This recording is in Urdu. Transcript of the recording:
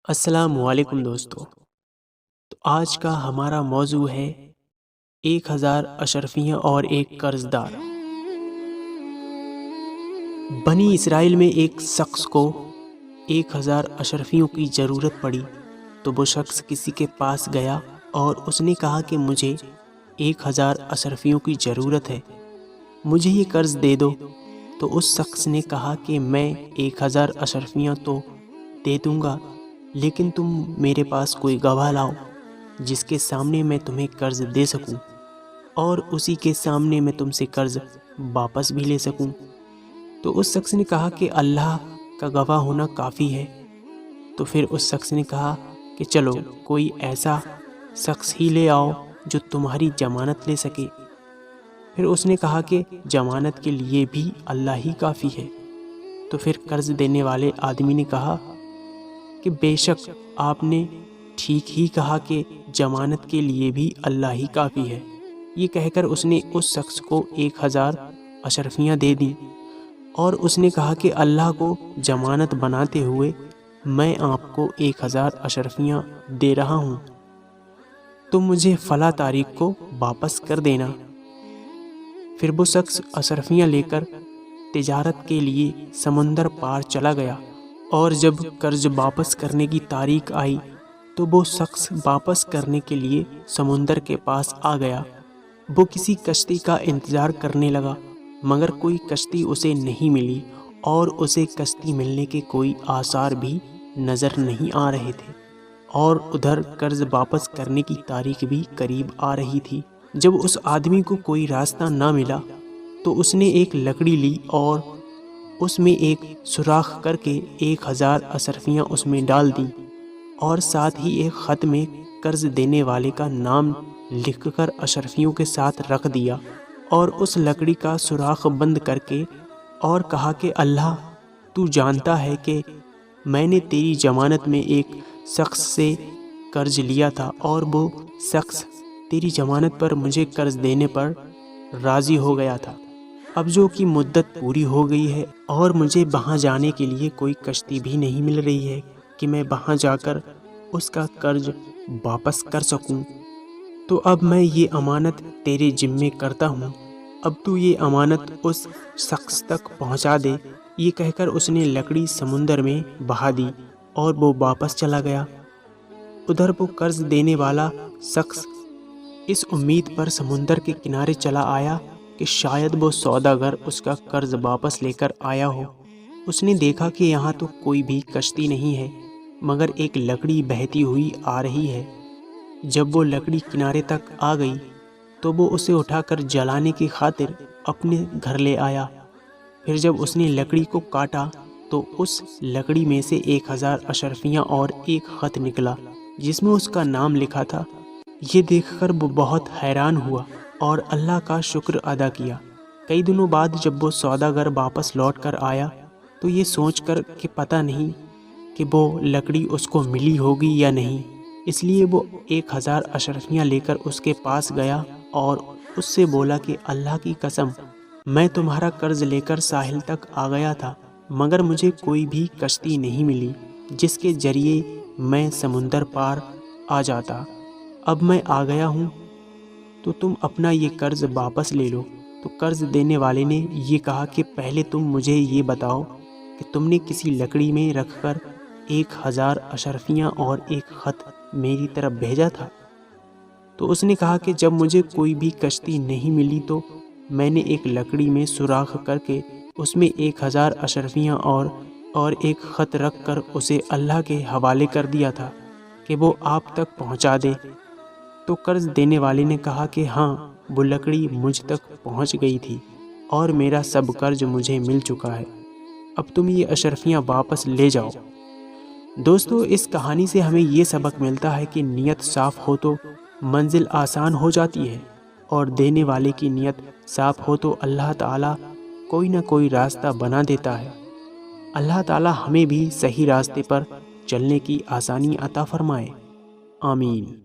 السلام علیکم دوستو۔ تو آج کا ہمارا موضوع ہے 1000 اشرفیاں اور ایک قرض دار۔ بنی اسرائیل میں ایک شخص کو 1000 اشرفیوں کی ضرورت پڑی تو وہ شخص کسی کے پاس گیا اور اس نے کہا کہ مجھے 1000 اشرفیوں کی ضرورت ہے، مجھے یہ قرض دے دو۔ تو اس شخص نے کہا کہ میں 1000 اشرفیاں تو دے دوں گا، لیکن تم میرے پاس کوئی گواہ لاؤ جس کے سامنے میں تمہیں قرض دے سکوں اور اسی کے سامنے میں تم سے قرض واپس بھی لے سکوں۔ تو اس شخص نے کہا کہ اللہ کا گواہ ہونا کافی ہے۔ تو پھر اس شخص نے کہا کہ چلو کوئی ایسا شخص ہی لے آؤ جو تمہاری ضمانت لے سکے۔ پھر اس نے کہا کہ ضمانت کے لیے بھی اللہ ہی کافی ہے۔ تو پھر قرض دینے والے آدمی نے کہا کہ بے شک آپ نے ٹھیک ہی کہا کہ ضمانت کے لیے بھی اللہ ہی کافی ہے۔ یہ کہہ کر اس نے اس شخص کو 1000 اشرفیاں دے دیں اور اس نے کہا کہ اللہ کو ضمانت بناتے ہوئے میں آپ کو 1000 اشرفیاں دے رہا ہوں، تم مجھے فلاں تاریخ کو واپس کر دینا۔ پھر وہ شخص اشرفیاں لے کر تجارت کے لیے سمندر پار چلا گیا، اور جب قرض واپس کرنے کی تاریخ آئی تو وہ شخص واپس کرنے کے لیے سمندر کے پاس آ گیا۔ وہ کسی کشتی کا انتظار کرنے لگا مگر کوئی کشتی اسے نہیں ملی اور اسے کشتی ملنے کے کوئی آثار بھی نظر نہیں آ رہے تھے، اور ادھر قرض واپس کرنے کی تاریخ بھی قریب آ رہی تھی۔ جب اس آدمی کو کوئی راستہ نہ ملا تو اس نے ایک لکڑی لی اور اس میں ایک سوراخ کر کے 1000 اشرفیاں اس میں ڈال دیں، اور ساتھ ہی ایک خط میں قرض دینے والے کا نام لکھ کر اشرفیوں کے ساتھ رکھ دیا، اور اس لکڑی کا سوراخ بند کر کے اور کہا کہ اللہ تو جانتا ہے کہ میں نے تیری ضمانت میں ایک شخص سے قرض لیا تھا اور وہ شخص تیری ضمانت پر مجھے قرض دینے پر راضی ہو گیا تھا۔ اب جو کہ مدت پوری ہو گئی ہے اور مجھے وہاں جانے کے لیے کوئی کشتی بھی نہیں مل رہی ہے کہ میں وہاں جا کر اس کا قرض واپس کر سکوں، تو اب میں یہ امانت تیرے ذمے کرتا ہوں، اب تو یہ امانت اس شخص تک پہنچا دے۔ یہ کہہ کر اس نے لکڑی سمندر میں بہا دی اور وہ واپس چلا گیا۔ ادھر وہ قرض دینے والا شخص اس امید پر سمندر کے کنارے چلا آیا کہ شاید وہ سوداگر اس کا قرض واپس لے کر آیا ہو۔ اس نے دیکھا کہ یہاں تو کوئی بھی کشتی نہیں ہے مگر ایک لکڑی بہتی ہوئی آ رہی ہے۔ جب وہ لکڑی کنارے تک آ گئی تو وہ اسے اٹھا کر جلانے کی خاطر اپنے گھر لے آیا۔ پھر جب اس نے لکڑی کو کاٹا تو اس لکڑی میں سے 1000 اشرفیاں اور ایک خط نکلا جس میں اس کا نام لکھا تھا۔ یہ دیکھ کر وہ بہت حیران ہوا اور اللہ کا شکر ادا کیا۔ کئی دنوں بعد جب وہ سوداگر واپس لوٹ کر آیا تو یہ سوچ کر کہ پتہ نہیں کہ وہ لکڑی اس کو ملی ہوگی یا نہیں، اس لیے وہ 1000 اشرفیاں لے کر اس کے پاس گیا اور اس سے بولا کہ اللہ کی قسم میں تمہارا قرض لے کر ساحل تک آ گیا تھا مگر مجھے کوئی بھی کشتی نہیں ملی جس کے ذریعے میں سمندر پار آ جاتا۔ اب میں آ گیا ہوں تو تم اپنا یہ قرض واپس لے لو۔ تو قرض دینے والے نے یہ کہا کہ پہلے تم مجھے یہ بتاؤ کہ تم نے کسی لکڑی میں رکھ کر 1000 اشرفیاں اور ایک خط میری طرف بھیجا تھا؟ تو اس نے کہا کہ جب مجھے کوئی بھی کشتی نہیں ملی تو میں نے ایک لکڑی میں سوراخ کر کے اس میں 1000 اشرفیاں اور ایک خط رکھ کر اسے اللہ کے حوالے کر دیا تھا کہ وہ آپ تک پہنچا دے۔ تو قرض دینے والے نے کہا کہ ہاں وہ لکڑی مجھ تک پہنچ گئی تھی اور میرا سب قرض مجھے مل چکا ہے، اب تم یہ اشرفیاں واپس لے جاؤ۔ دوستو، اس کہانی سے ہمیں یہ سبق ملتا ہے کہ نیت صاف ہو تو منزل آسان ہو جاتی ہے، اور دینے والے کی نیت صاف ہو تو اللہ تعالیٰ کوئی نہ کوئی راستہ بنا دیتا ہے۔ اللہ تعالیٰ ہمیں بھی صحیح راستے پر چلنے کی آسانی عطا فرمائے، آمین۔